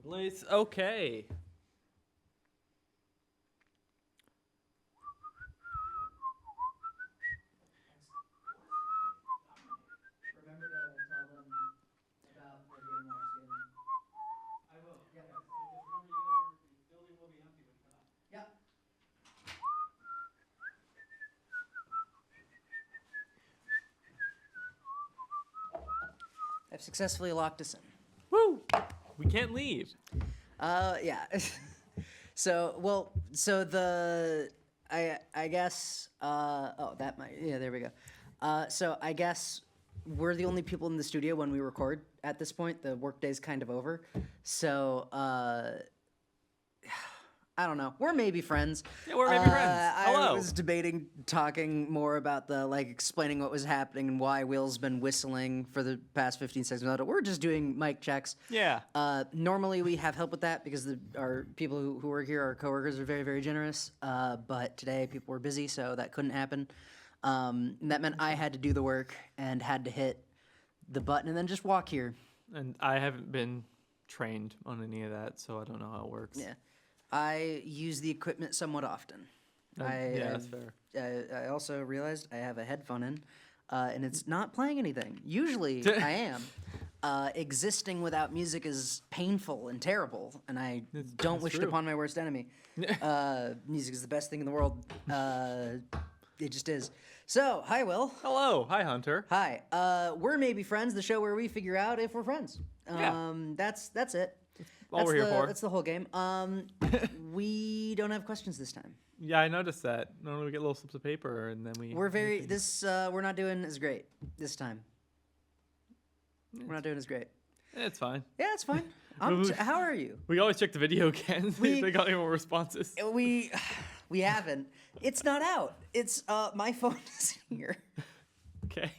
It's okay. Remember to tell them about the Game Watch skin. I will. Yeah. Just remember, the building will be empty when you come out. Yep. I've successfully locked us in. Woo! We can't leave. Yeah. So I guess that might, yeah, there we go. So I guess we're the only people in the studio when we record at this point. The workday's kind of over. So I don't know. We're maybe friends. Yeah, we're maybe friends. Hello. I was debating talking more about explaining what was happening and why Will's been whistling for the past 15 seconds. We're just doing mic checks. Yeah. Normally we have help with that because our people who work here, our coworkers, are very, very generous. But today people were busy, so that couldn't happen. And that meant I had to do the work and had to hit the button and then just walk here. And I haven't been trained on any of that, so I don't know how it works. Yeah. I use the equipment somewhat often. Yeah, that's fair. I also realized I have a headphone in, and it's not playing anything. Usually I am. Existing without music is painful and terrible, and I don't wish it upon my worst enemy. Music is the best thing in the world. It just is. So, hi, Will. Hello. Hi, Hunter. Hi. We're Maybe Friends, the show where we figure out if we're friends. That's it. All we're here for. That's the whole game. We don't have questions this time. Yeah, I noticed that. Normally we get little slips of paper and then we're not doing as great this time. We're not doing as great. It's fine. Yeah, it's fine. How are you? We always check the video again. See if they got any more responses. We haven't. It's not out. It's my phone is here. Okay.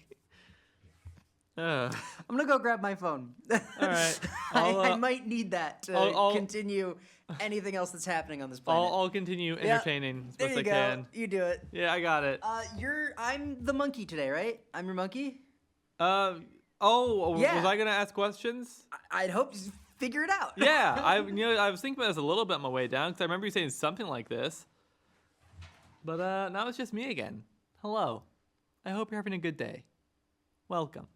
I'm gonna go grab my phone. All right. I might need that to continue anything else that's happening on this planet. I'll continue entertaining as best I can. You do it. Yeah, I got it. I'm the monkey today, right? I'm your monkey. Yeah. Was I gonna ask questions? I'd hope you figure it out. Yeah, I was thinking about this a little bit on my way down because I remember you saying something like this. But now it's just me again. Hello. I hope you're having a good day. Welcome.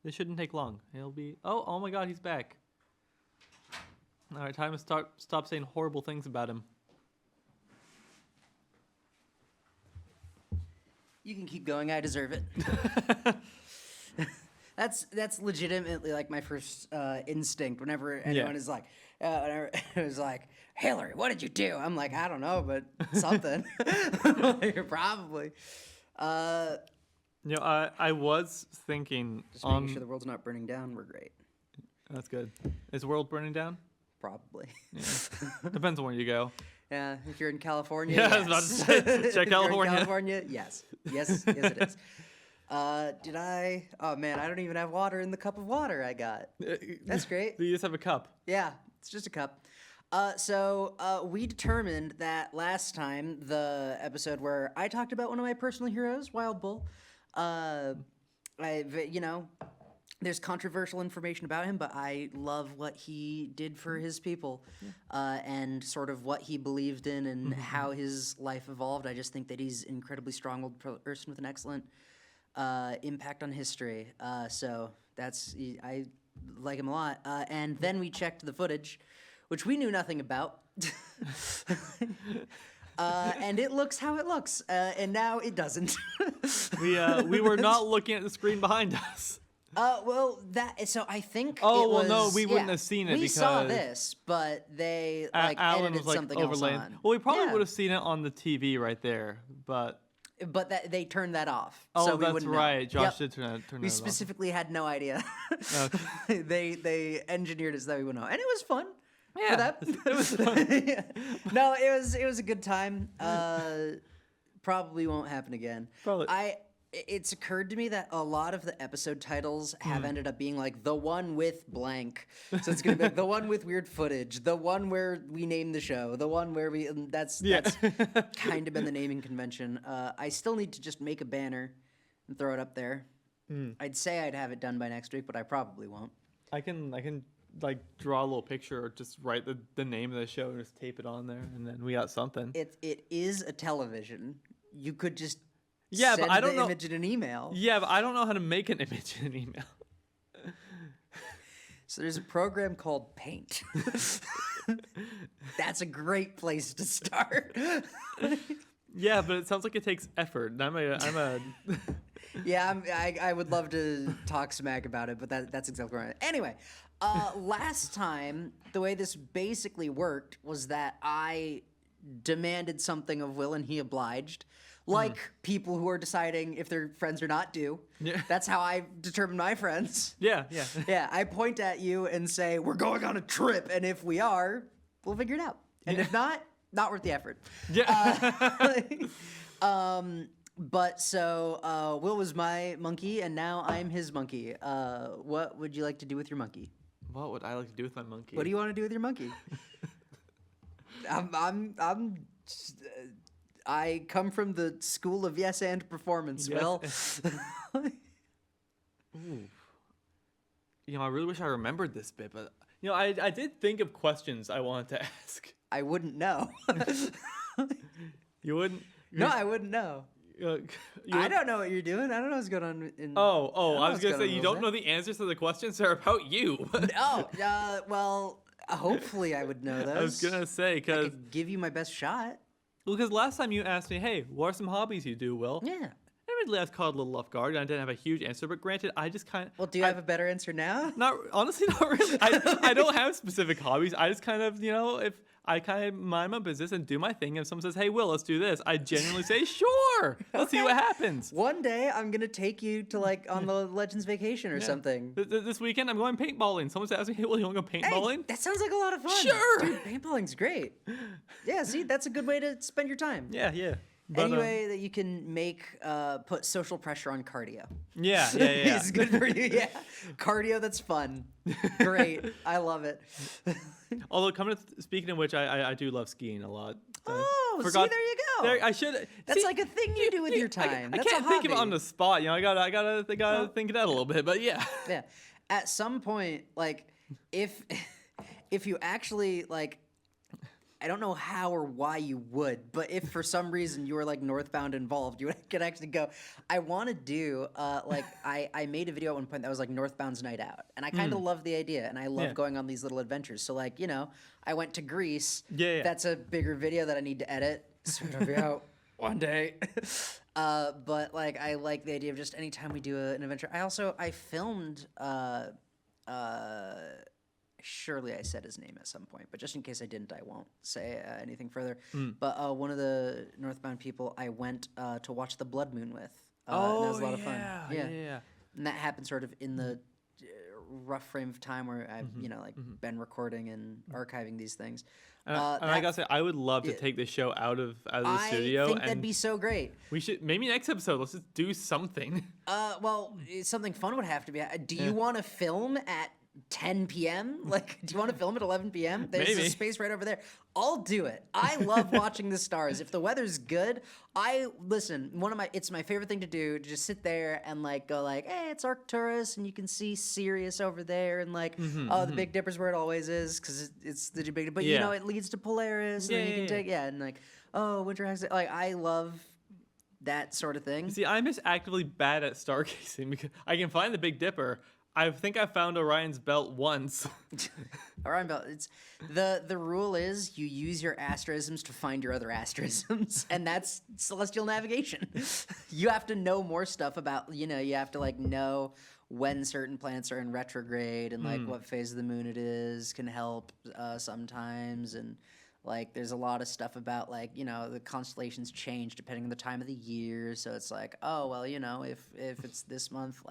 This shouldn't take long. He'll be... Oh my god, he's back. All right, time to stop saying horrible things about him. You can keep going. I deserve it. That's legitimately like my first instinct. Whenever anyone is like, whenever it was like, Hilary, what did you do? I'm like, I don't know, but something. Probably. I was thinking... Just making sure the world's not burning down. We're great. That's good. Is the world burning down? Probably. Yeah. Depends on where you go. Yeah, if you're in California, yeah, yes. I was about to say, check California. In California, yes. Yes, it is. Did I? Oh, man, I don't even have water in the cup of water I got. That's great. You just have a cup. Yeah, it's just a cup. So we determined that last time, the episode where I talked about one of my personal heroes, Wild Bull, there's controversial information about him, but I love what he did for his people, and sort of what he believed in and how his life evolved. I just think that he's an incredibly strong-willed person with an excellent impact on history. So I like him a lot. And then we checked the footage, which we knew nothing about. And it looks how it looks, and now it doesn't. We were not looking at the screen behind us. So I think. Oh, it was, no, we wouldn't have seen it we because saw this, but they Alan edited was something overlaying. else on. Well, we probably would have seen it on the TV right there, but they turned that off. Oh, so we that's wouldn't right. know. Josh did turn that We off. specifically had no idea. Okay. They engineered it so that we would know, and it was fun. Yeah, for that. it was fun. Yeah. No, it was a good time. Probably won't happen again. Probably. It's occurred to me that a lot of the episode titles have ended up being like the one with blank. So it's gonna be like the one with weird footage, the one where we name the show, the one where that's kind of been the naming convention. I still need to just make a banner and throw it up there. I'd say I'd have it done by next week, but I probably won't. I can like draw a little picture or just write the name of the show and just tape it on there, and then we got something. It is a television. You could just Yeah, send but I don't the know. image in an email. Yeah, but I don't know how to make an image in an email. So there's a program called Paint. That's a great place to start. Yeah, but it sounds like it takes effort. And I'm a Yeah, I would love to talk smack about it, but that's exactly right. Anyway, last time, the way this basically worked was that I demanded something of Will and he obliged. Like people who are deciding if their friends or not do. Yeah. That's how I determine my friends. yeah. Yeah, I point at you and say, we're going on a trip, and if we are, we'll figure it out. And if not worth the effort. Yeah. But so Will was my monkey, and now I'm his monkey. What would you like to do with your monkey? What would I like to do with my monkey? What do you want to do with your monkey? I come from the school of yes and performance. Yes. Will. Ooh. I really wish I remembered this bit, but I did think of questions I wanted to ask. I wouldn't know. You wouldn't? No, I wouldn't know. I don't know what you're doing. I don't know what's going on. I was gonna say you don't know the answers to the questions. They're about you. Well, hopefully I would know those. I was gonna say I because could give you my best shot. last time you asked me, hey, what are some hobbies you do, Will? Yeah. Admittedly, I was caught a little off guard, and I didn't have a huge answer. But granted, I just kind of Well, do you have a better answer now? not really. I don't have specific hobbies. I just kind of if I kind of mind my business and do my thing. If someone says, hey, Will, let's do this, I genuinely say, sure. Let's see what happens. One day I'm gonna take you to on the Legends vacation or something. This weekend, I'm going paintballing. Someone asked me, hey, Will, you want to go paintballing? Hey, that sounds like a lot of fun. Sure. Dude, paintballing's great. Yeah, see, that's a good way to spend your time. Yeah. But, Any way that you can put social pressure on cardio. Yeah. It's good for you, yeah. Cardio that's fun. Great. I love it. Although, speaking of which, I do love skiing a lot. Oh, see, there you go. I should. That's like a thing you do with your time. I That's can't a think of it hobby. on the spot. I gotta think of that a little bit. But yeah. Yeah. At some point, if you actually I don't know how or why you would, but if for some reason you were northbound involved, you could actually go. I want to do I made a video at one point that was Northbound's Night Out, and I kind of love the idea, and I love going on these little adventures. So I went to Greece. Yeah. That's a bigger video that I need to edit. So it'll be out one day. But I like the idea of just anytime we do an adventure. I filmed. Surely I said his name at some point, but just in case I didn't, I won't say anything further. But one of the Northbound people I went to watch the Blood Moon with. And that was a lot of fun. Yeah. And that happened sort of in the rough frame of time where I've been recording and archiving these things. And I gotta say, I would love to take this show out of the studio. I think and that'd be so great. we should maybe next episode. Let's just do something. Well, something fun would have to be. Do you want to film at 10 p.m.? Do you want to film at 11 p.m.? There's Maybe. a space right over there. I'll do it. I love watching the stars. If the weather's good, it's my favorite thing to do, to just sit there and go hey, it's Arcturus, and you can see Sirius over there, and the Big Dipper's where it always is, because it's the Big, but it leads to Polaris, and then you can take, and Winter Hex, I love that sort of thing. See, I'm just actively bad at stargazing because I can find the Big Dipper. I think I found Orion's belt once. Orion belt. It's the rule is you use your asterisms to find your other asterisms, and that's celestial navigation. You have to know more stuff about you have to know when certain planets are in retrograde and what phase of the moon it is can help sometimes, and there's a lot of stuff about the constellations change depending on the time of the year. So it's if it's this month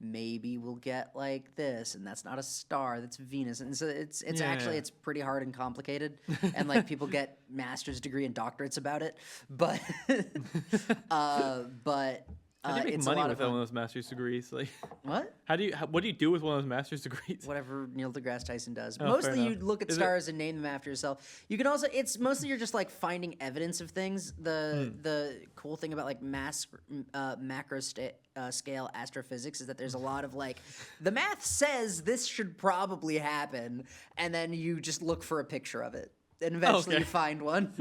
maybe we'll get this, and that's not a star, that's Venus, and so it's actually it's pretty hard and complicated, and people get master's degree and doctorates about it, but How do you make It's a money lot with of one of fun. those master's degrees? Like, What? what do you do with one of those master's degrees? Whatever Neil deGrasse Tyson does. Oh, fair Mostly you enough. look at Is it? stars and name them after yourself. You can also it's mostly you're just like finding evidence of things. The cool thing about like macro scale astrophysics is that there's a lot of like the math says this should probably happen, and then you just look for a picture of it. And eventually Okay. you find one.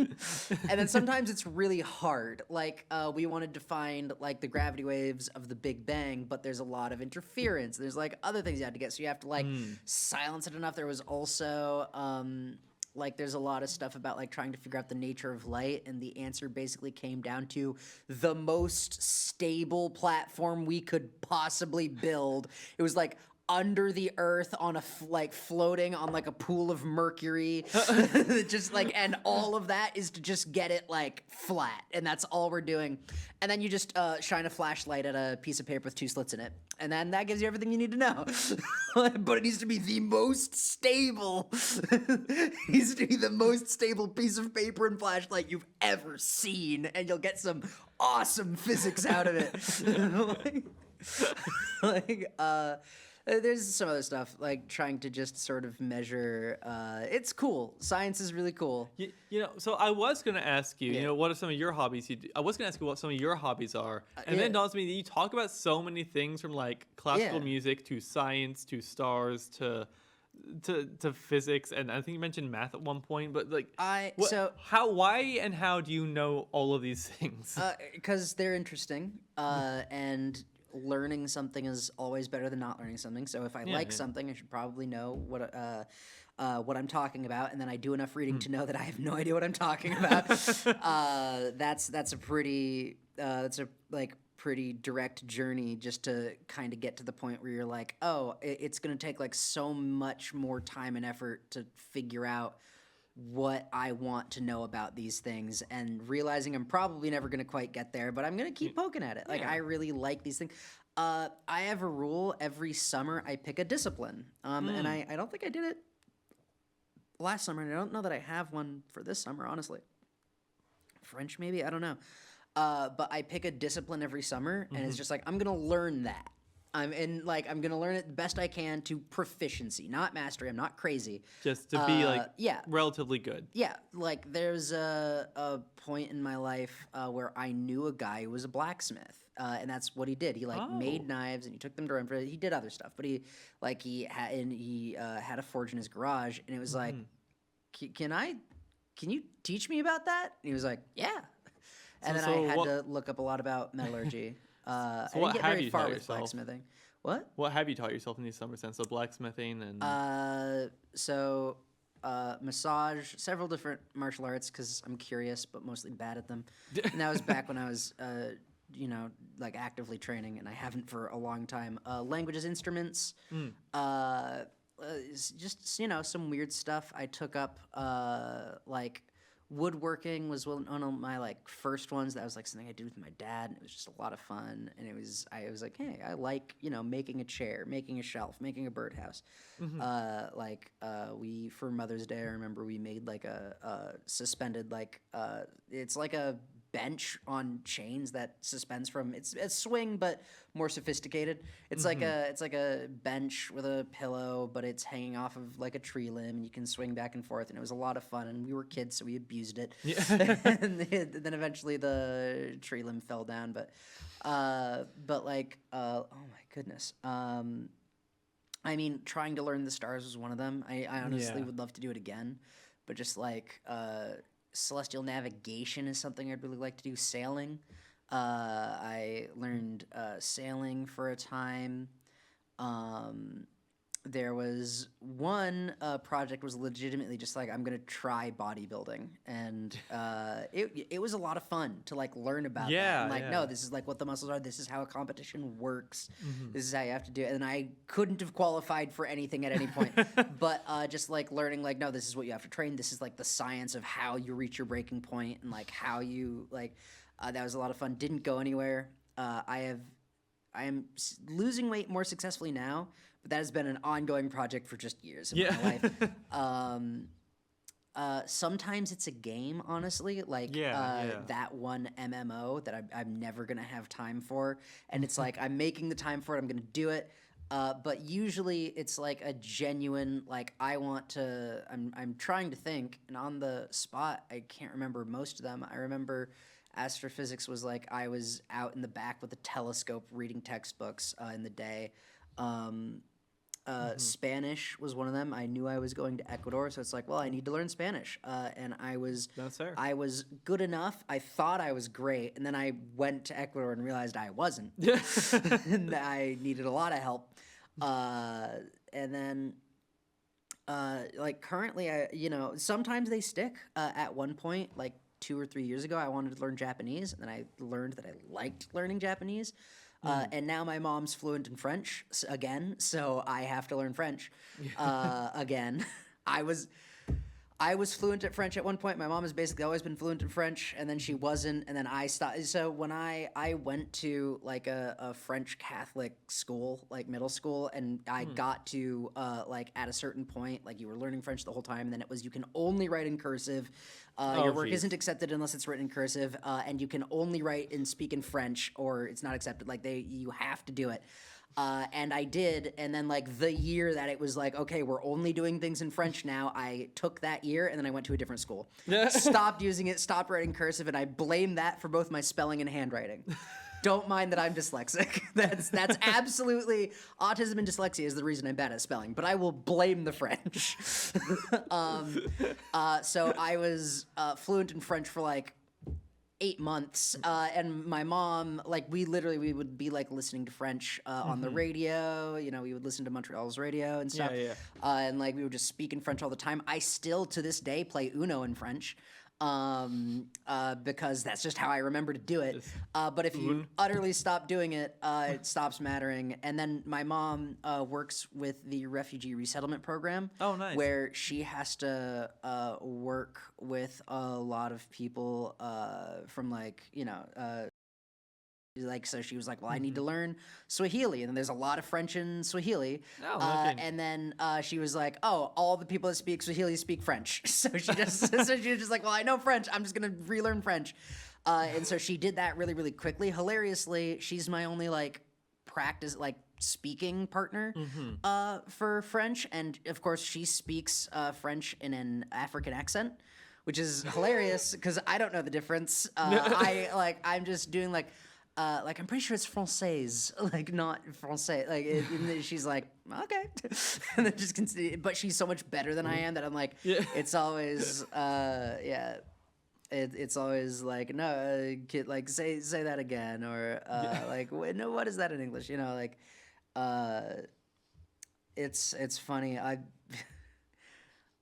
And then sometimes it's really hard. Like we wanted to find like the gravity waves of the Big Bang, but there's a lot of interference. There's like other things you have to get. So you have to like silence it enough. There was also like there's a lot of stuff about like trying to figure out the nature of light, and the answer basically came down to the most stable platform we could possibly build. It was like under the earth on a like floating on like a pool of mercury. Just like, and all of that is to just get it like flat, and that's all we're doing. And then you just shine a flashlight at a piece of paper with 2 slits in it, and then that gives you everything you need to know. But it needs to be the most stable it needs to be the most stable piece of paper and flashlight you've ever seen, and you'll get some awesome physics out of it. There's some other stuff like trying to just sort of measure. It's cool. Science is really cool. So I was gonna ask you, Yeah. what are some of your hobbies you do? I was gonna ask you what some of your hobbies are, and yeah. then it dawns on me that you talk about so many things from like classical Yeah. music to science to stars to physics, and I think you mentioned math at one point. But like, why do you know all of these things? Because they're interesting, and learning something is always better than not learning something. So if I like something, I should probably know what I'm talking about, and then I do enough reading to know that I have no idea what I'm talking about. That's a pretty pretty direct journey just to kind of get to the point where you're like, oh, it's going to take like so much more time and effort to figure out what I want to know about these things, and realizing I'm probably never going to quite get there, but I'm going to keep poking at it. Like, I really like these things. I have a rule every summer I pick a discipline. And I don't think I did it last summer, and I don't know that I have one for this summer, honestly. French, maybe? I don't know. But I pick a discipline every summer, and it's just like, I'm going to learn that. I'm gonna learn it the best I can to proficiency, not mastery. I'm not crazy. Just to be relatively good. Yeah, like there's a point in my life where I knew a guy who was a blacksmith, and that's what he did. He made knives, and he took them to Renfrew. He did other stuff, but he had a forge in his garage, and it was like, can you teach me about that? And he was like, yeah. And then I had to look up a lot about metallurgy. I didn't get very far with blacksmithing. What? What have you taught yourself in these summer sense? So blacksmithing and massage, several different martial arts because I'm curious but mostly bad at them. And that was back when I was like actively training, and I haven't for a long time. Languages, instruments, just some weird stuff I took up, like woodworking was one of my like first ones. That was like something I did with my dad, and it was just a lot of fun. And I was like, hey, I like making a chair, making a shelf, making a birdhouse. We for Mother's Day, I remember we made like a suspended it's like a bench on chains that suspends from it's a swing but more sophisticated. It's like a bench with a pillow, but it's hanging off of like a tree limb, and you can swing back and forth, and it was a lot of fun, and we were kids, so we abused it. And then eventually the tree limb fell down, but oh my goodness. I mean, trying to learn the stars was one of them. I honestly would love to do it again, but just like celestial navigation is something I'd really like to do. Sailing. I learned sailing for a time. There was one project was legitimately just like, I'm gonna try bodybuilding, and it was a lot of fun to like learn about that. And no, this is like what the muscles are. This is how a competition works. This is how you have to do it. And I couldn't have qualified for anything at any point, but just like learning like, no, this is what you have to train. This is like the science of how you reach your breaking point, and like how you like. That was a lot of fun. Didn't go anywhere. I am losing weight more successfully now, but that has been an ongoing project for just years of my life. Sometimes it's a game, honestly. Like Yeah. that one MMO that I'm never gonna have time for, and it's like I'm making the time for it. I'm gonna do it. But usually it's like a genuine like I want to. I'm trying to think, and on the spot I can't remember most of them. I remember astrophysics was like I was out in the back with a telescope reading textbooks in the day. Um, Spanish was one of them. I knew I was going to Ecuador, so it's like, well, I need to learn Spanish. And That's fair. I was good enough. I thought I was great, and then I went to Ecuador and realized I wasn't, and I needed a lot of help. And then, like currently, sometimes they stick. At one point, like 2 or 3 years ago, I wanted to learn Japanese, and then I learned that I liked learning Japanese. And now my mom's fluent in French again, so I have to learn French again. I was I was fluent at French at one point. My mom has basically always been fluent in French, and then she wasn't, and then I stopped. So when I went to like a French Catholic school, like middle school, and I got to like at a certain point, like you were learning French the whole time, and then it was you can only write in cursive. Your work isn't accepted unless it's written in cursive, and you can only write and speak in French, or it's not accepted. Like you have to do it. And I did, and then like the year that it was like, okay, we're only doing things in French now, I took that year and then I went to a different school. Stopped using it, stopped writing cursive, and I blame that for both my spelling and handwriting. Don't mind that I'm dyslexic. That's absolutely autism and dyslexia is the reason I'm bad at spelling, but I will blame the French. So I was fluent in French for like 8 months, and my mom, like, we would be like listening to French on the radio. You know, we would listen to Montreal's radio and stuff. And like we would just speak in French all the time. I still to this day play Uno in French. Because that's just how I remember to do it. But if you utterly stop doing it, it stops mattering. And then my mom works with the refugee resettlement program. Oh, nice. Where she has to work with a lot of people from like, like, so she was like, well, I need to learn Swahili. And then there's a lot of French in Swahili. And then she was like, oh, all the people that speak Swahili speak French. So she was just like, well, I know French. I'm just going to relearn French. And so she did that really, really quickly. Hilariously, she's my only like practice, like speaking partner for French. And of course, she speaks French in an African accent, which is hilarious because I don't know the difference. I'm just doing like I'm pretty sure it's française, like not français. Like, and then she's like, okay, and then just continue. But she's so much better than I am that I'm like, it's always, it's always like, no, kid, like say that again, or like, wait, no, what is that in English? You know, like, it's funny.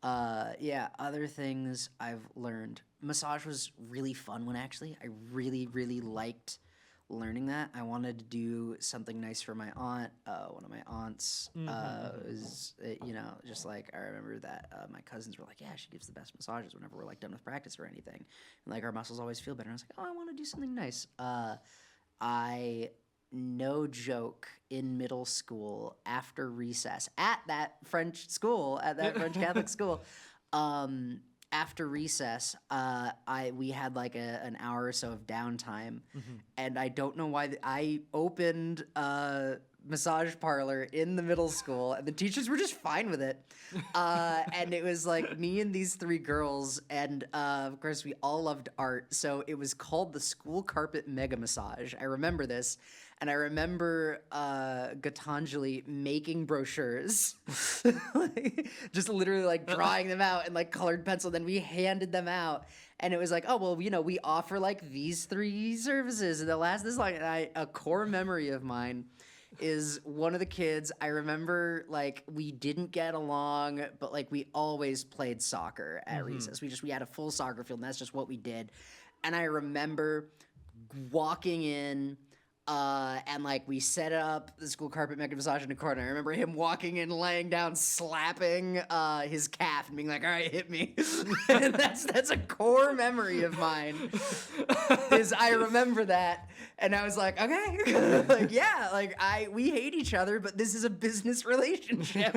Other things I've learned. Massage was really fun one actually. I really, really liked learning that. I wanted to do something nice for my aunt. One of my aunts was, just like, I remember that my cousins were like, yeah, she gives the best massages whenever we're like done with practice or anything. And like our muscles always feel better. And I was like, oh, I want to do something nice. No joke, in middle school after recess at that French school, at that French Catholic school, after recess, we had like an hour or so of downtime, and I don't know why I opened a massage parlor in the middle school, and the teachers were just fine with it. And it was like me and these 3 girls, and of course we all loved art, so it was called the School Carpet Mega Massage. I remember this. And I remember Gitanjali making brochures, just literally like drawing them out in like colored pencil. Then we handed them out, and it was like, oh well, we offer like these 3 services, and they'll last this long. And a core memory of mine is one of the kids. I remember like we didn't get along, but like we always played soccer at recess. We had a full soccer field, and that's just what we did. And I remember walking in. And like we set up the school carpet, make a massage in the corner. I remember him walking in, laying down, slapping his calf, and being like, "All right, hit me." And that's a core memory of mine. Is I remember that, and I was like, "Okay, like yeah, like we hate each other, but this is a business relationship,"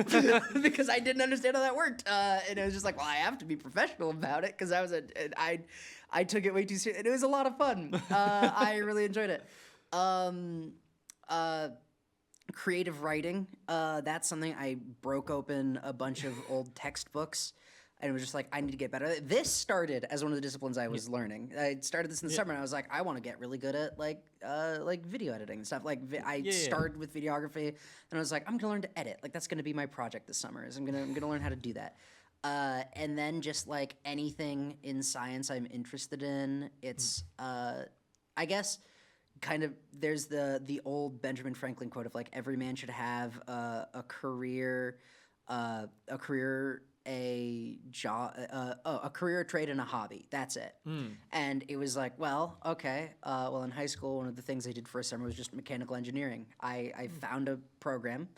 because I didn't understand how that worked, and it was just like, "Well, I have to be professional about it," because I took it way too serious, and it was a lot of fun. I really enjoyed it. Creative writing. That's something I broke open a bunch of old textbooks and it was just like, I need to get better. This started as one of the disciplines I was learning. I started this in the summer and I was like, I want to get really good at like video editing and stuff. Like I started with videography and I was like, I'm gonna learn to edit. Like that's gonna be my project this summer. I'm gonna learn how to do that. And then just like anything in science I'm interested in, it's I guess kind of there's the old Benjamin Franklin quote of like every man should have a career, a job, a career, a trade, and a hobby. That's it. And it was like, well, okay. Well, in high school, one of the things I did for a summer was just mechanical engineering. I found a program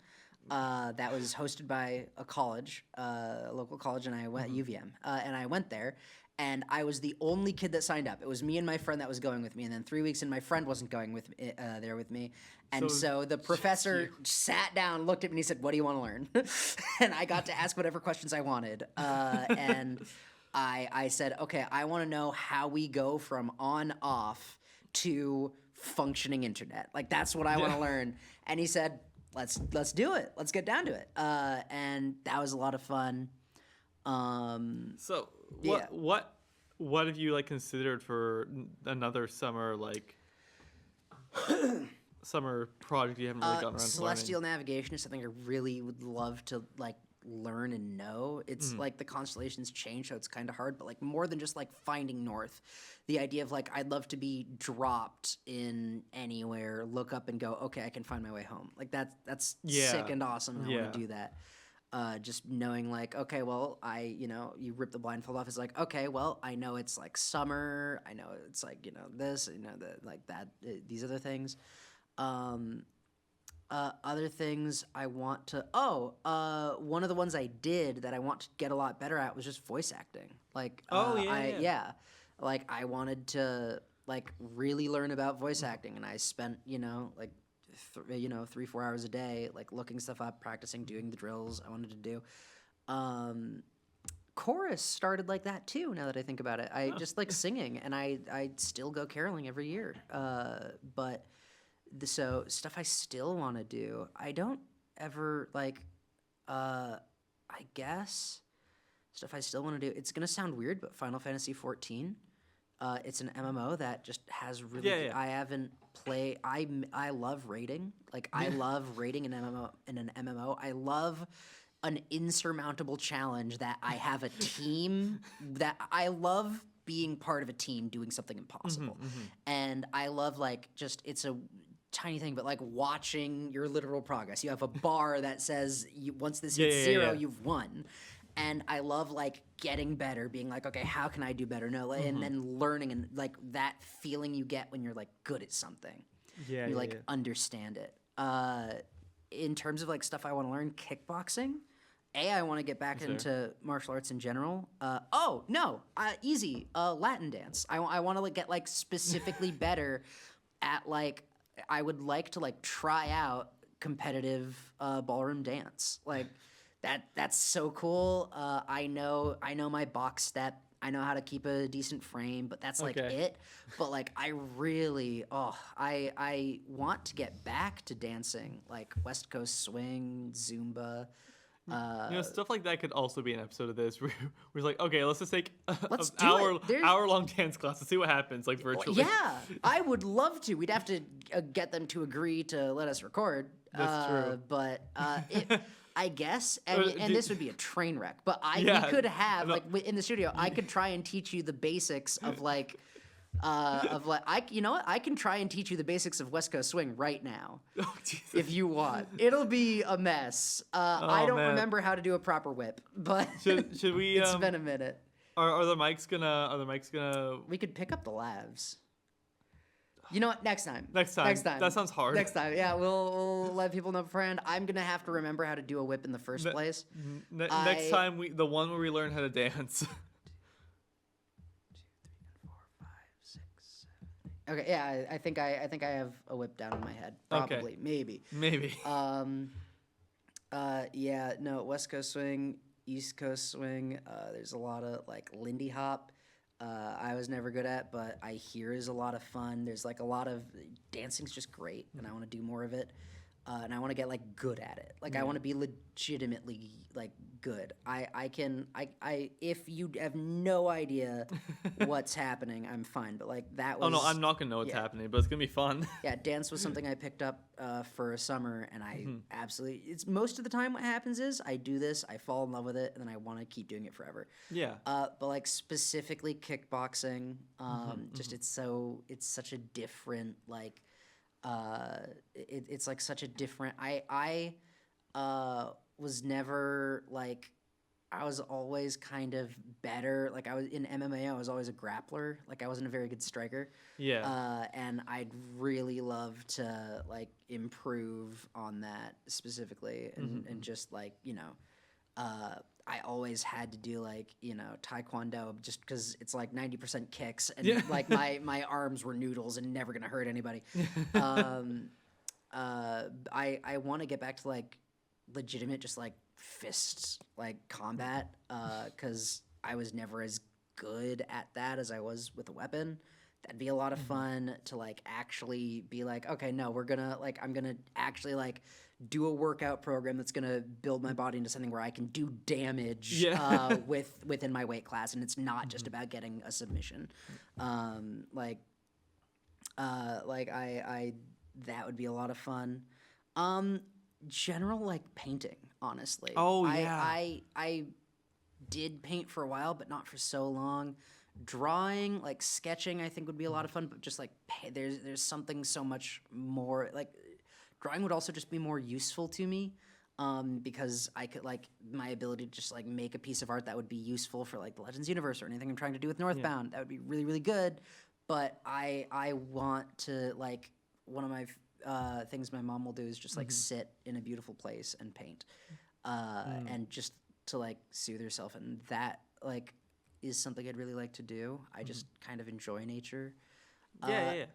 that was hosted by a college, a local college, and I went UVM, and I went there. And I was the only kid that signed up. It was me and my friend that was going with me. And then 3 weeks in, my friend wasn't going with me, there with me. And so the professor sat down, looked at me, and he said, "What do you want to learn?" And I got to ask whatever questions I wanted. And I said, "Okay, I want to know how we go from on-off to functioning internet. Like that's what I want to learn." And he said, "Let's do it. Let's get down to it." And that was a lot of fun. So what have you like considered for another summer summer project you haven't really gotten around to Celestial learning? navigation is something I really would love to like learn and know. It's like the constellations change, so it's kind of hard, but like more than just like finding north, the idea of like I'd love to be dropped in anywhere, look up and go, okay, I can find my way home. Like that's sick and awesome. And I want to do that. Just knowing like, okay, well, you rip the blindfold off. It's like, okay, well, I know it's like summer. I know it's like, this, like that, these other things. Other things I want to, one of the ones I did that I want to get a lot better at was just voice acting. Like, like I wanted to like really learn about voice acting and I spent, like 3-4 hours a day, like looking stuff up, practicing, doing the drills I wanted to do. Chorus started like that too. Now that I think about it, I just like singing, and I still go caroling every year. But so stuff I still want to do. I don't ever like. I guess stuff I still want to do. It's gonna sound weird, but Final Fantasy 14. It's an MMO that just has really. I haven't played. I love raiding. Like I love raiding in an MMO. I love an insurmountable challenge that I have a team that I love being part of a team doing something impossible, and I love like just it's a tiny thing, but like watching your literal progress. You have a bar that says once this hits zero, you've won. And I love like getting better, being like, okay, how can I do better? No, and then learning and like that feeling you get when you're like good at something. You understand it. In terms of like stuff I want to learn, kickboxing. I want to get back into martial arts in general. Easy. Latin dance. I want to like get like specifically better at like. I would like to like try out competitive ballroom dance. Like. That's so cool. I know my box step. I know how to keep a decent frame, but that's like it. But like I really, I want to get back to dancing, like West Coast swing, Zumba. Stuff like that could also be an episode of this. We're like, okay, let's just take an do hour-long dance class and see what happens, like virtually. Yeah, I would love to. We'd have to get them to agree to let us record. That's true. But I guess, and this would be a train wreck, but we could have, like, in the studio, I could try and teach you the basics of, like, you know what? I can try and teach you the basics of West Coast swing right now, if you want. It'll be a mess. I don't remember how to do a proper whip, but should we? It's been a minute. Are the mics gonna? We could pick up the lavs. You know what? Next time. Next time. That sounds hard. Next time. Yeah, we'll let people know beforehand. I'm gonna have to remember how to do a whip in the first place. Next time, the one where we learn how to dance. Okay, yeah, I think I have a whip down in my head. Probably, Okay. maybe. Yeah, no, West Coast swing, East Coast swing. There's a lot of like Lindy Hop. I was never good at, but I hear is a lot of fun. There's like a lot of dancing's just great, and I want to do more of it. And I want to get like good at it. Like I want to be legitimately like good. I if you have no idea what's happening, I'm fine. But like that was. Oh no, I'm not gonna know what's happening, but it's gonna be fun. Yeah, dance was something I picked up for a summer, and I absolutely. It's most of the time what happens is I do this, I fall in love with it, and then I want to keep doing it forever. Yeah. But like specifically kickboxing, just it's such a different like. It's like such a different. I was never like. I was always kind of better. Like I was in MMA, I was always a grappler. Like I wasn't a very good striker. Yeah. And I'd really love to like improve on that specifically, and just like I always had to do like taekwondo just because it's like 90% kicks and like my arms were noodles and never gonna hurt anybody. I want to get back to like legitimate just like fists like combat because I was never as good at that as I was with a weapon. That'd be a lot of fun to like actually be like, okay, no, I'm gonna actually like do a workout program that's gonna build my body into something where I can do damage within my weight class, and it's not just about getting a submission. I that would be a lot of fun. General like painting, honestly. Oh yeah. I did paint for a while, but not for so long. Drawing, like sketching, I think would be a lot of fun, but just like there's something so much more like drawing would also just be more useful to me because I could like my ability to just like make a piece of art that would be useful for like the Legends universe or anything I'm trying to do with Northbound. That would be really, really good. But I want to like one of my things my mom will do is just like sit in a beautiful place and paint and just to like soothe herself, and that like is something I'd really like to do. I just kind of enjoy nature. Yeah.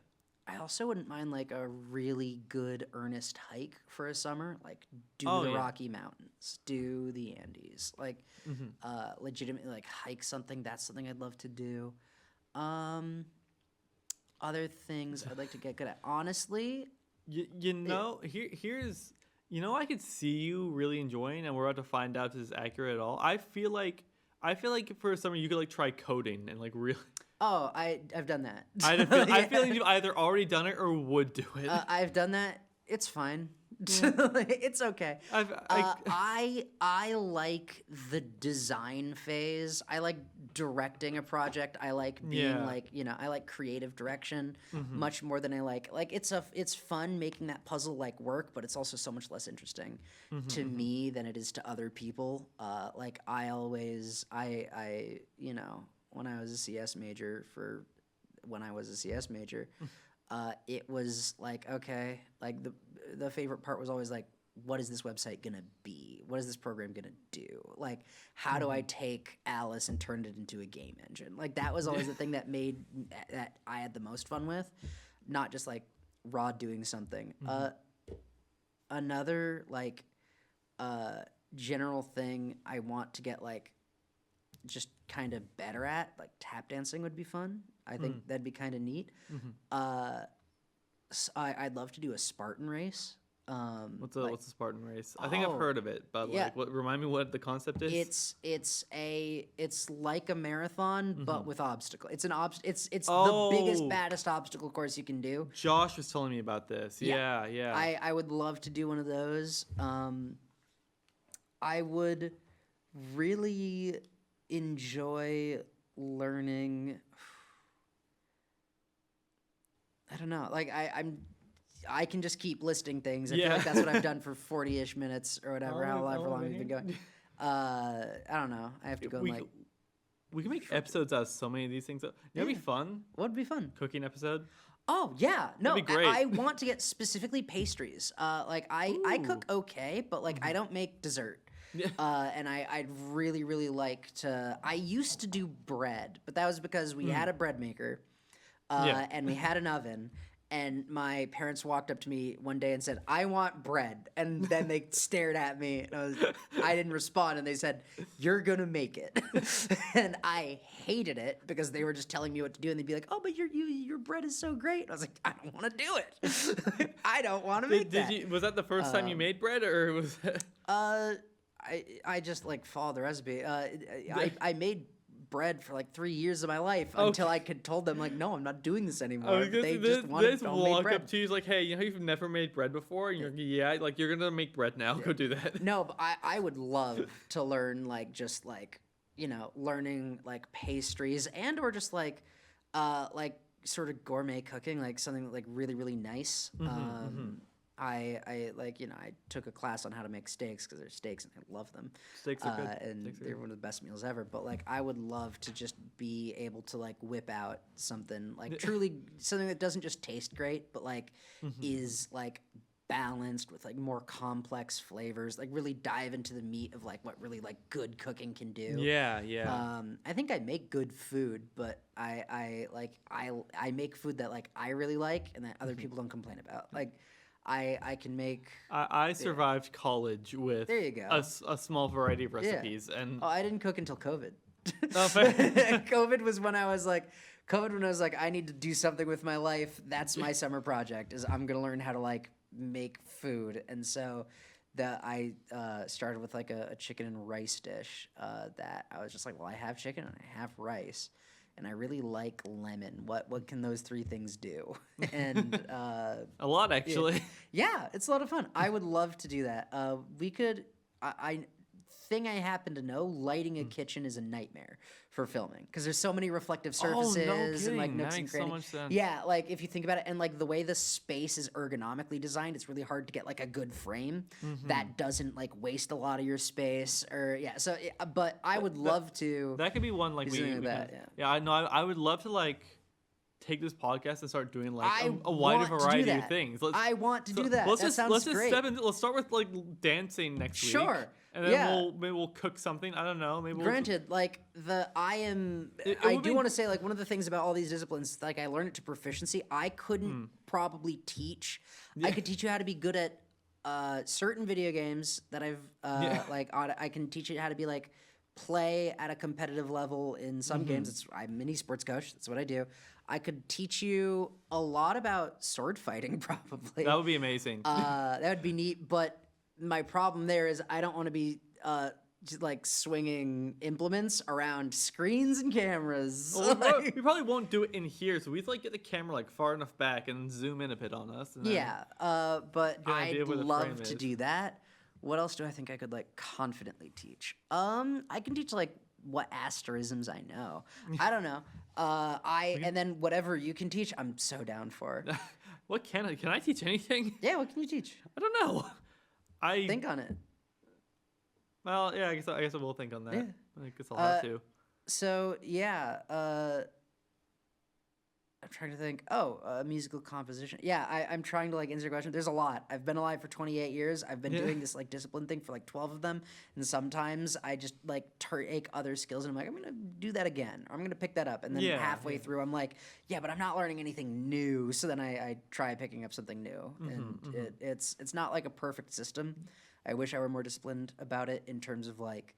I also wouldn't mind like a really good earnest hike for a summer, like do the Rocky Mountains, do the Andes, like legitimately like hike something. That's something I'd love to do. Other things I'd like to get good at, honestly. Here's I could see you really enjoying, and we're about to find out if this is accurate at all. I feel like for summer you could like try coding and like really. Oh, I've done that. I feel like you've either already done it or would do it. I've done that. It's fine. It's okay. I like the design phase. I like directing a project. I like being I like creative direction much more than I like it's fun making that puzzle like work, but it's also so much less interesting to me than it is to other people. Like I always when I was a CS major it was like, okay, like the favorite part was always like, what is this website gonna be? What is this program gonna do? Like, how do I take Alice and turn it into a game engine? Like that was always the thing that I had the most fun with, not just like raw doing something. Another like general thing I want to get like just kind of better at, like tap dancing would be fun. I think that'd be kind of neat. I'd love to do a Spartan race. What's a Spartan race? I think I've heard of it, but like, remind me what the concept is. It's like a marathon, but with obstacles. It's the biggest, baddest obstacle course you can do. Josh was telling me about this. Yeah. I would love to do one of those. I would really enjoy learning. I don't know. Like I can just keep listing things. I feel like that's what I've done for 40-ish minutes or whatever. However long we've been going. I don't know. I have to go and we can make episodes out of so many of these things. That'd be fun. What would be fun? Cooking episode. Oh yeah, no, That'd be great. I want to get specifically pastries. Like I cook okay, but like I don't make dessert. Yeah. And I'd really really like to. I used to do bread, but that was because we had a bread maker, Yeah. and we had an oven. And my parents walked up to me one day and said, "I want bread." And then they stared at me, and I didn't respond. And they said, "You're gonna make it." And I hated it because they were just telling me what to do, and they'd be like, "Oh, but your bread is so great." And I was like, "I don't want to do it. I don't want to make that." Was that the first time you made bread, or was it? I just like followed the recipe. I made bread for like 3 years of my life until I could told them like, no, I'm not doing this anymore. They just wanted homemade walk bread. up to you like, hey, you know you've never made bread before, and you're yeah, like you're gonna make bread now. Go do that. No, but I would love to learn like just like learning like pastries and or just like sort of gourmet cooking, like something like really really nice. I like I took a class on how to make steaks because they're steaks and I love them. Steaks are good. And Steaks are they're good. one of the best meals ever. But like I would love to just be able to like whip out something like truly something that doesn't just taste great, but like is like balanced with like more complex flavors. Like really dive into the meat of like what really like good cooking can do. Yeah, yeah. I think I make good food, but I make food that like I really like and that other people don't complain about. Like I can make. I survived college with There you go. a small variety of recipes, and Oh, I didn't cook until COVID. Oh, fair. COVID was when I was like, I need to do something with my life. That's my summer project. Is I'm gonna learn how to like make food, and so I started with like a chicken and rice dish. That I was just like, well, I have chicken and I have rice. And I really like lemon. What can those three things do? And a lot actually. yeah, it's a lot of fun. I would love to do that. We could. Thing I happen to know, lighting a kitchen is a nightmare for filming because there's so many reflective surfaces and like kidding. nooks That and makes so crannies. much sense. Yeah, like if you think about it, and like the way the space is ergonomically designed, it's really hard to get like a good frame that doesn't like waste a lot of your space. Or yeah, so but I would love to. That could be one like do we something like can, that, yeah. I know. I would love to like take this podcast and start doing like I a wider want to do variety of that. things. I want to do that. Let's That just sounds just great. step into. Let's start with like dancing next week. Sure. And then Yeah. maybe we'll cook something. I don't know. Maybe we'll, Granted, like I would do be- want to say like one of the things about all these disciplines, like I learned it to proficiency. I couldn't probably teach. I could teach you how to be good at certain video games that I've like on. I can teach you how to be like play at a competitive level in some games. I'm an esports coach. That's what I do. I could teach you a lot about sword fighting probably. that would be amazing. That would be neat, but my problem there is I don't want to be just like swinging implements around screens and cameras. Well, we probably won't do it in here, so we like get the camera like far enough back and zoom in a bit on us. And then, Yeah, but Good idea I'd where the love frame to is. do that. What else do I think I could like confidently teach? I can teach like what asterisms I know. I don't know. And then whatever you can teach, I'm so down for. What can I teach anything? Yeah, what can you teach? I don't know. I Think on it. well, yeah. I guess I will think on that. Yeah. I guess I'll have to. So yeah, I'm trying to think. Musical composition. Yeah, I'm trying to like answer your question. There's a lot. I've been alive for 28 years. I've been doing this like discipline thing for like 12 of them, and sometimes I just like take other skills and I'm like, I'm gonna do that again, or I'm gonna pick that up, and then halfway through I'm like, yeah, but I'm not learning anything new. So then I try picking up something new, and it's not like a perfect system. I wish I were more disciplined about it in terms of like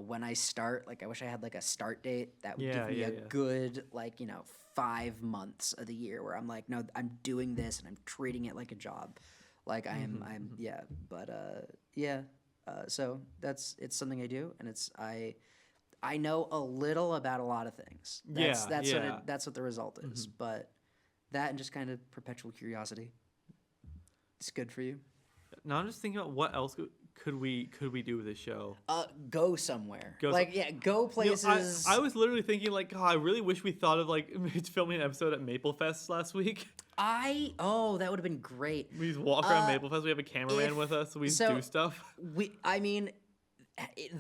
when I start, like I wish I had like a start date that would give me a good 5 months of the year where I'm like, no, I'm doing this and I'm treating it like a job, like so it's something I do, and I know a little about a lot of things. That's what the result is, but that and just kind of perpetual curiosity, it's good for you. Now I'm just thinking about what else could we do with this show. Go somewhere. Go You places. know, I was literally thinking like, God, I really wish we thought of like filming an episode at Maple Fest last week. that would have been great. We just walk around Maple Fest. We have a cameraman with us. We do stuff.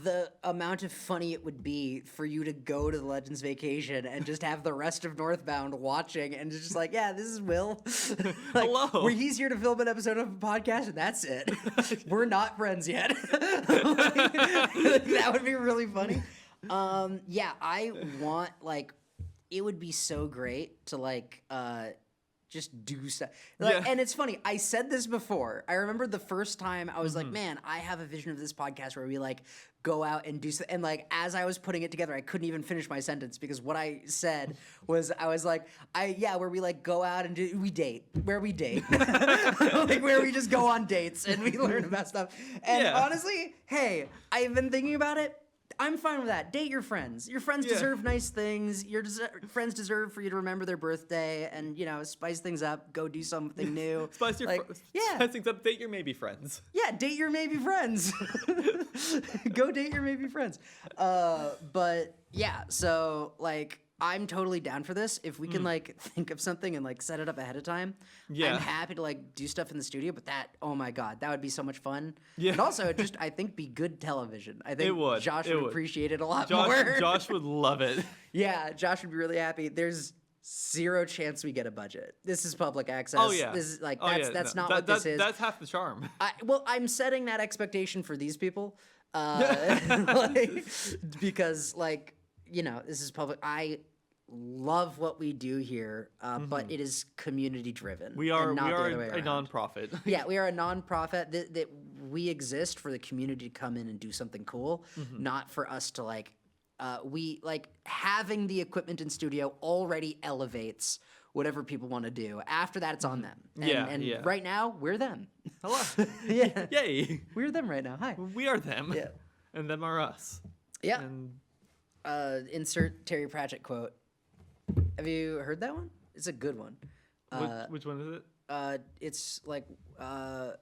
the amount of funny it would be for you to go to the Legends Vacation and just have the rest of Northbound watching and it's just like, yeah, this is Will. Like, Hello. where he's here to film an episode of a podcast and that's it. We're not friends yet. That would be really funny. Yeah, I want, like, it would be so great to, like, just do stuff. Like, Yeah. And it's funny, I said this before. I remember the first time I was like, man, I have a vision of this podcast where we like go out and do stuff. And like, as I was putting it together, I couldn't even finish my sentence because what I said was, I was like, where we like go out and we date, where we date, like where we just go on dates and we learn about stuff. And Yeah. honestly, hey, I've been thinking about it. I'm fine with that. Date your friends. Your friends Yeah. deserve nice things. Your friends deserve for you to remember their birthday and, you know, spice things up. Go do something new. Spice your Like, yeah. spice things up. Date your maybe friends. Yeah, date your maybe friends. Go date your maybe friends. But yeah, so like I'm totally down for this. If we can like think of something and like set it up ahead of time, Yeah. I'm happy to like do stuff in the studio. But that, oh my god, that would be so much fun. Yeah. And also, it just I think be good television. I think It would. Josh It would would. appreciate it a lot Josh, more. Josh would love it. Yeah, Josh would be really happy. There's zero chance we get a budget. This is public access. Oh yeah. This is like Oh, yeah. that's No, not that- what this that- is. That's half the charm. Well, I'm setting that expectation for these people, like, because, like, you know, this is public. I love what we do here, but it is community driven. We are and not we the are other way a around. nonprofit. Yeah, we are a nonprofit that we exist for the community to come in and do something cool, not for us to like. We like having the equipment in studio already elevates whatever people want to do. After that, it's on them. And, Yeah, and yeah. right now, we're them. Hello. Yeah, Yay. we're them right now. Hi. We are them. Yeah. And them are us. Yeah. And Insert Terry Pratchett quote. Have you heard that one? It's a good one. which one is it? It's like I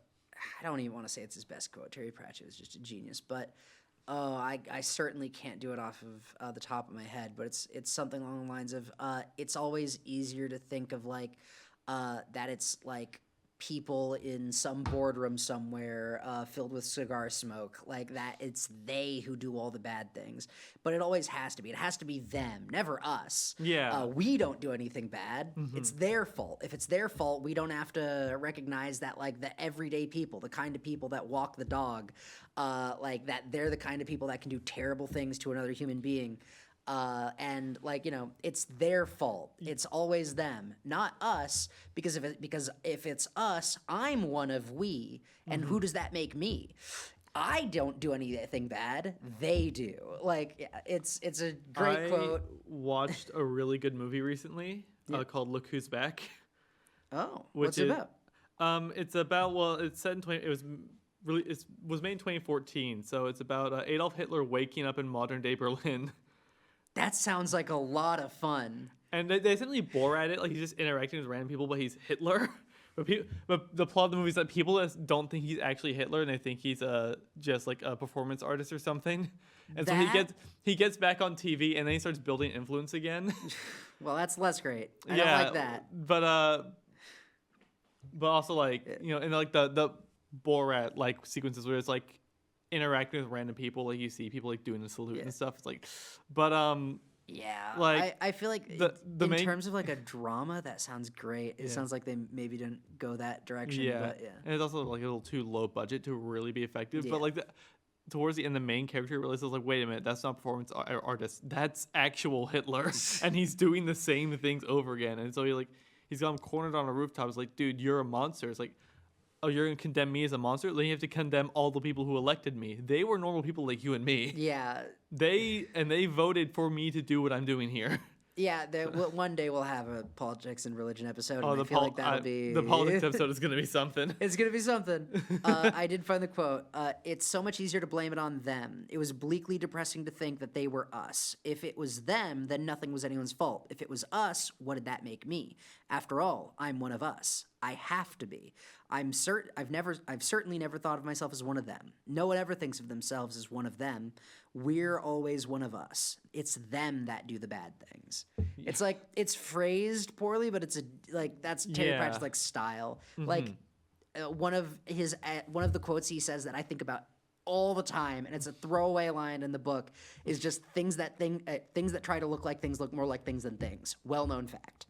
don't even want to say it's his best quote. Terry Pratchett is just a genius, but I certainly can't do it off of the top of my head. But it's something along the lines of it's always easier to think of like that it's like people in some boardroom somewhere filled with cigar smoke, like that it's they who do all the bad things, but it always has to be. It has to be them, never us. Yeah. We don't do anything bad. It's their fault. If it's their fault, we don't have to recognize that like the everyday people, the kind of people that walk the dog, like that they're the kind of people that can do terrible things to another human being. And like, you know, it's their fault. It's always them, not us. Because if it's us, I'm one of we. And who does that make me? I don't do anything bad. They do. Like, yeah, it's a great I quote. watched a really good movie recently called Look Who's Back. Oh, Which what's it is- about? It's about, well, it's set in it was made in 2014, so it's about Adolf Hitler waking up in modern day Berlin. That sounds like a lot of fun. And they essentially bore at it, like he's just interacting with random people, but he's Hitler. But the plot of the movie is that people just don't think he's actually Hitler, and they think he's just like a performance artist or something. And so he gets back on TV, and then he starts building influence again. Well, that's less great. I don't like that. But also like you know, and like the Borat like sequences where it's like interacting with random people, like you see people like doing the salute and stuff. It's like, but Yeah, like, I feel like the in main- terms of like a drama, that sounds great. It sounds like they maybe didn't go that direction. yeah, But yeah. and it's also like a little too low budget to really be effective. Yeah. But like towards the end, the main character realizes like, wait a minute, that's not performance artist, that's actual Hitler, and he's doing the same things over again. And so he's got him cornered on a rooftop. It's like, dude, you're a monster. It's like, oh, you're gonna condemn me as a monster? Then you have to condemn all the people who elected me. They were normal people like you and me. Yeah, They voted for me to do what I'm doing here. yeah. One day we'll have a politics and religion episode. Oh, and I feel like that'll be the politics episode is gonna be something. It's gonna be something. I did find the quote. It's so much easier to blame it on them. It was bleakly depressing to think that they were us. If it was them, then nothing was anyone's fault. If it was us, what did that make me? After all, I'm one of us. I have to be. I've certainly never thought of myself as one of them. No one ever thinks of themselves as one of them. We're always one of us. It's them that do the bad things. It's like it's phrased poorly, but it's that's Terry Pratchett's like style. Like one of the quotes he says that I think about all the time, and it's a throwaway line in the book. Is just things that try to look like things look more like things than things. Well known fact.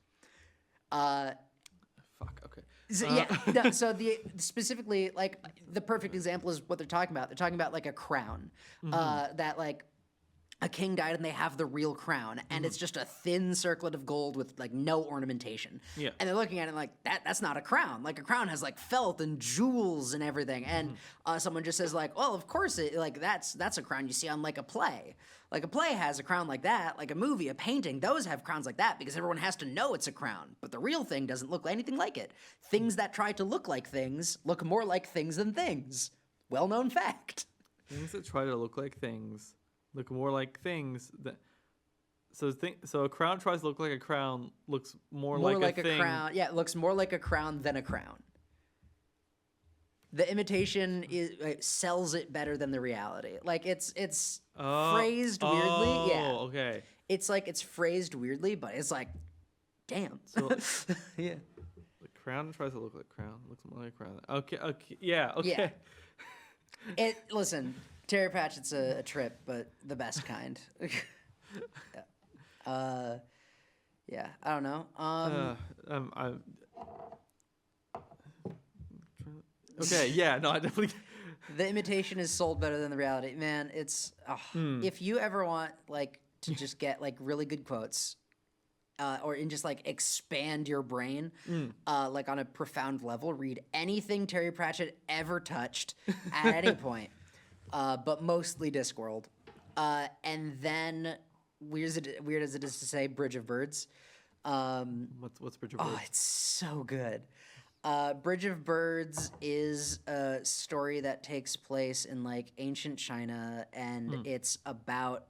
Fuck. Okay. So, yeah. No, so specifically, like, the perfect example is what they're talking about. They're talking about like a crown, that like a king died and they have the real crown, and it's just a thin circlet of gold with like no ornamentation. Yeah. And they're looking at it like that's not a crown. Like, a crown has like felt and jewels and everything. And someone just says like, well, of course it like that's a crown you see on like a play. Like, a play has a crown like that. Like a movie, a painting, those have crowns like that because everyone has to know it's a crown. But the real thing doesn't look anything like it. Things that try to look like things look more like things than things. Well-known fact. Things that try to look like things look more like things that. So a crown tries to look like a crown, looks more like a thing. Crown. Yeah, it looks more like a crown than a crown. The imitation sells it better than the reality. Like, it's phrased weirdly. Yeah. Okay. It's like it's phrased weirdly, but it's like, damn. So, yeah. the crown tries to look like a crown, looks more like a crown. Okay. Yeah. Okay. Yeah. Listen, Terry Pratchett's a trip, but the best kind. Yeah. I don't know. Okay. Yeah. No, I definitely. The imitation is sold better than the reality. Man, it's if you ever want like to just get like really good quotes, or in just like expand your brain, like on a profound level, read anything Terry Pratchett ever touched at any point, but mostly Discworld, and then weird as it is to say, Bridge of Birds. What's Bridge of Birds? Oh, it's so good. Bridge of Birds is a story that takes place in like ancient China, and it's about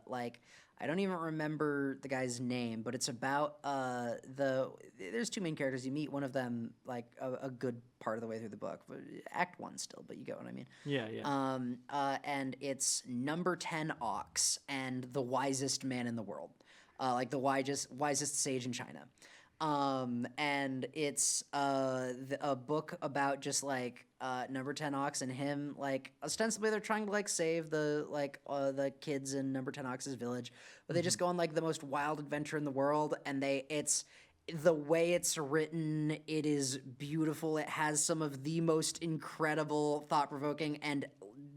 like, I don't even remember the guy's name, but it's about there's two main characters. You meet one of them like a good part of the way through the book, but Act 1 still, but you get what I mean. Yeah. And it's number 10 Ox and the wisest man in the world, like the wisest sage in China. And it's a book about just like number 10 Ox and him, like ostensibly they're trying to like save the kids in number 10 Ox's village, but they just go on like the most wild adventure in the world, and it's the way it's written, it is beautiful. It has some of the most incredible, thought-provoking, and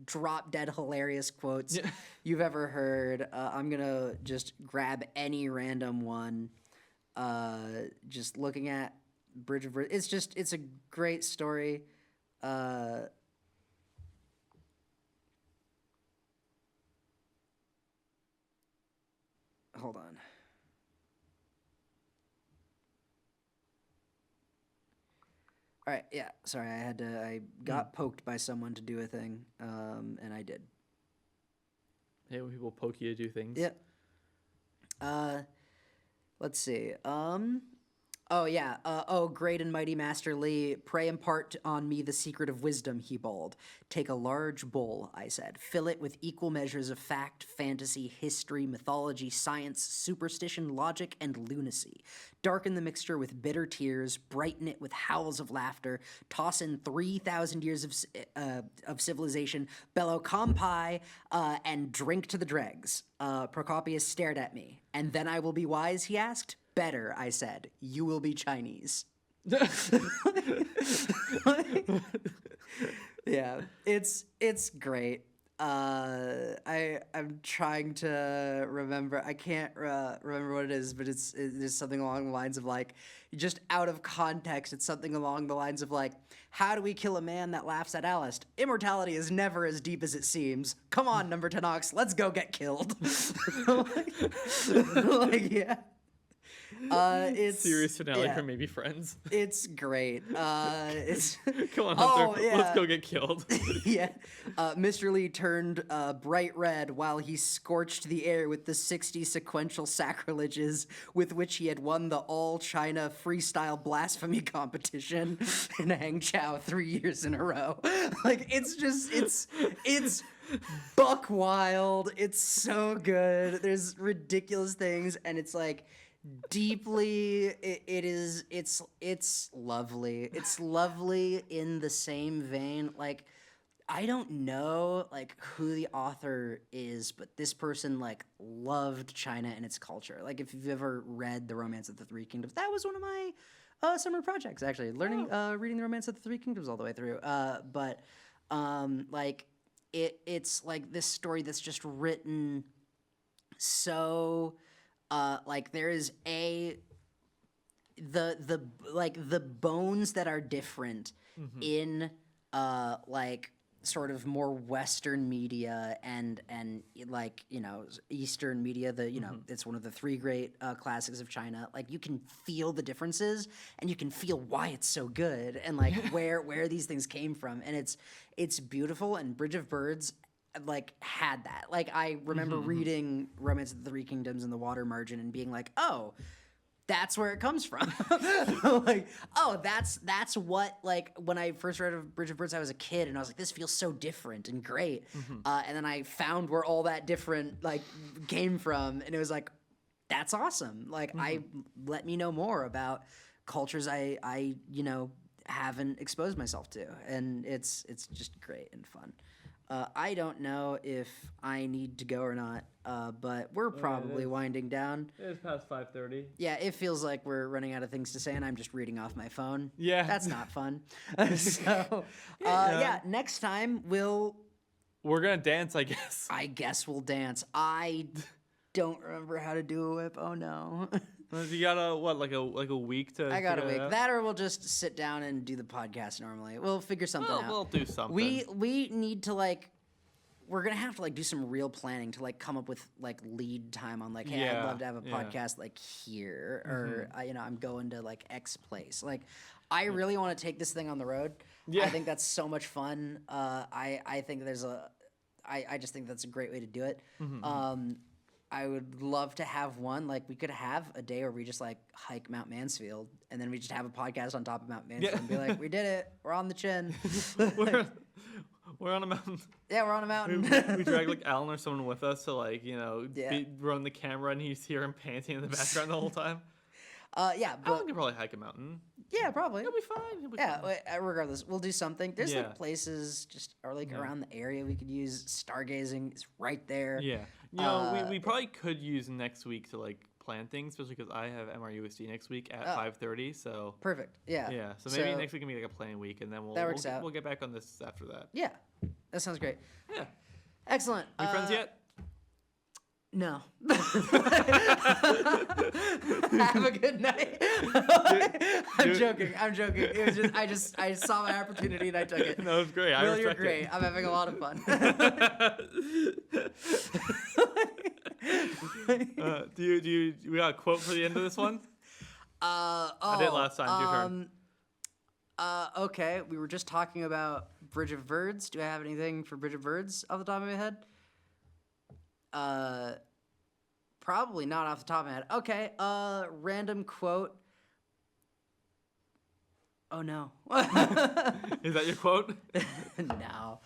drop-dead hilarious quotes you've ever heard. I'm gonna just grab any random one. Just looking at Bridge of Birds, it's a great story. Hold on. All right, yeah. Sorry, I got poked by someone to do a thing, and I did. Hey, when people poke you to do things. Yeah. Let's see. Great and mighty Master Li, pray impart on me the secret of wisdom, he bawled. Take a large bowl, I said. Fill it with equal measures of fact, fantasy, history, mythology, science, superstition, logic, and lunacy. Darken the mixture with bitter tears, brighten it with howls of laughter, toss in 3,000 years of civilization, bellow kampai, and drink to the dregs. Procopius stared at me. And then I will be wise, he asked. Better, I said. You will be Chinese. Yeah, it's great. I'm trying to remember. I can't remember what it is, but it's something along the lines of like, just out of context, it's something along the lines of like, how do we kill a man that laughs at Alice? Immortality is never as deep as it seems. Come on, number 10 Ox, let's go get killed. Like, yeah. It's serious finale for maybe Friends. It's great. It's come on, Hunter, let's go get killed. Yeah. Mr. Lee turned bright red while he scorched the air with the 60 sequential sacrileges with which he had won the All China Freestyle Blasphemy competition in Hangzhou 3 years in a row. Like, it's buck wild. It's so good. There's ridiculous things, and it's like, deeply, it's lovely. It's lovely in the same vein. Like, I don't know like who the author is, but this person like loved China and its culture. Like if you've ever read The Romance of the Three Kingdoms, that was one of my summer projects actually. Learning reading The Romance of the Three Kingdoms all the way through. But like it's like this story that's just written so like there is the bones that are different in like sort of more Western media and like Eastern media. It's one of the three great classics of China. Like you can feel the differences and you can feel why it's so good and like where these things came from, and it's beautiful. And Bridge of Birds like had that. Like I remember reading Romance of the Three Kingdoms and The Water Margin and being like, oh, that's where it comes from. Like, oh, that's what, like, when I first read of Bridge of Birds, I was a kid, and I was like, this feels so different and great. And then I found where all that different, like, came from, and it was like, that's awesome. Like, let me know more about cultures I haven't exposed myself to, and it's just great and fun. I don't know if I need to go or not, but we're probably winding down. It's past 5:30. Yeah, it feels like we're running out of things to say, and I'm just reading off my phone. Yeah. That's not fun. So, yeah, next time we're gonna dance, I guess. I guess we'll dance. I don't remember how to do a whip. Oh, no. You got like a week to. I got a figure it week. out? That or we'll just sit down and do the podcast normally. We'll figure something out. We'll do something. We need to like. We're gonna have to like do some real planning to like come up with like lead time on like, hey, I'd love to have a podcast like here, or I'm going to like X place. Like, I really want to take this thing on the road. Yeah. I think that's so much fun. I think I just think that's a great way to do it. I would love to have one. Like, we could have a day where we just like hike Mount Mansfield, and then we just have a podcast on top of Mount Mansfield and be like, we did it. We're on the chin. We're on a mountain. Yeah, we're on a mountain. We drag like Alan or someone with us to like run the camera, and you hear him panting in the background the whole time. Yeah, but Alan could probably hike a mountain. yeah, probably. He'll be fine. Yeah, regardless, we'll do something. There's like places just or like around the area we could use. Stargazing is right there. Yeah, we probably could use next week to like plan things, especially because I have MRUSD next week at 5:30. So perfect. Yeah. Yeah. So maybe next week can be like a planning week, and then we'll get back on this after that. Yeah, that sounds great. Yeah. Excellent. You friends yet? No. Have a good night. I'm joking. It was I saw my opportunity and I took it. No, it's great. Will, you're great. I'm having a lot of fun. We got a quote for the end of this one? I did last time. Your turn. Okay. We were just talking about Bridge of Birds. Do I have anything for Bridge of Birds off the top of my head? Probably not off the top of my head. Okay, random quote. Oh no. Is that your quote? No.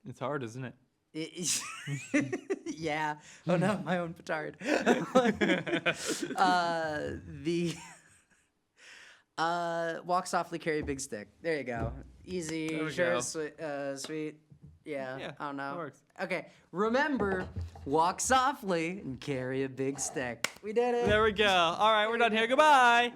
It's hard, isn't it? Yeah. Oh no, my own petard. Walk softly, carry a big stick. There you go. Easy, sure, sweet. Yeah, I don't know. That works. Okay, remember, walk softly and carry a big stick. We did it. There we go. All right, we're done here. Goodbye.